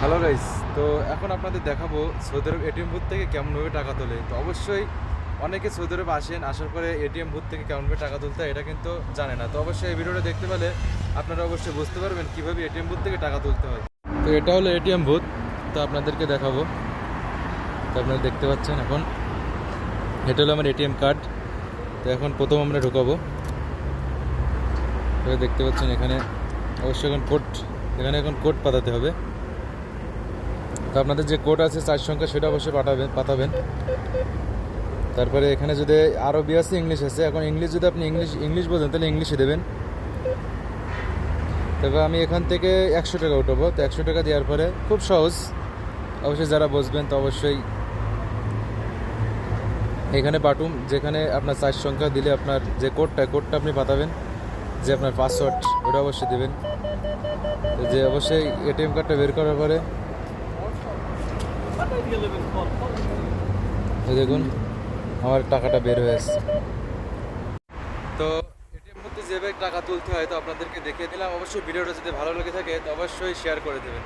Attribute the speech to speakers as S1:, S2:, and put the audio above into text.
S1: Hello guys, তো এখন আপনাদের দেখাবো সৌদি আরব এটিএম বুথ থেকে কেমনভাবে টাকা তোলে। তো অবশ্যই অনেকে সৌদি আরব আসেন, আসার পরে এটিএম বুথ থেকে কেমনভাবে টাকা তুলতে হয় এটা কিন্তু জানে না। তো অবশ্যই এই ভিডিওটা দেখতে পেলে আপনারা অবশ্যই বুঝতে পারবেন কীভাবে এটিএম বুথ থেকে টাকা তুলতে হয়। তো এটা হলো এটিএম বুথ, তো আপনাদেরকে দেখাবো। তো আপনারা দেখতে পাচ্ছেন এখন এটা হলো আমার এটিএম কার্ড। তো এখন প্রথম আমরা ঢুকাবো। তো দেখতে পাচ্ছেন এখানে অবশ্যই এখানে এখন কোড পাঠাতে হবে। তো আপনাদের যে কোড আছে 4 সংখ্যা সেটা অবশ্যই পাঠাবেন। তারপরে এখানে যদি আরবি আছে, ইংলিশ আছে। এখন ইংলিশ যদি আপনি ইংলিশ বোঝেন তাহলে ইংলিশে দেবেন। তবে আমি এখান থেকে 100 টাকা উঠাবো। তো 100 টাকা দেওয়ার পরে খুব সহজ, অবশ্যই যারা বুঝবেন তো অবশ্যই এখানে বাটুম, যেখানে আপনার 4 সংখ্যা দিলে আপনার যে কোডটা আপনি পাঠাবেন, যে আপনার পাসওয়ার্ড ওটা অবশ্যই দেবেন। তো যে অবশ্যই এটিএম কার্ডটা বের করার পরে দেখুন আমার টাকাটা বের হয়ে আসছে। তো এটিএম মধ্যে যেভাবে টাকা তুলতে হয় তো আপনাদেরকে দেখিয়ে দিলাম। অবশ্যই ভিডিওটা যদি ভালো লেগে থাকে তো অবশ্যই শেয়ার করে দেবেন।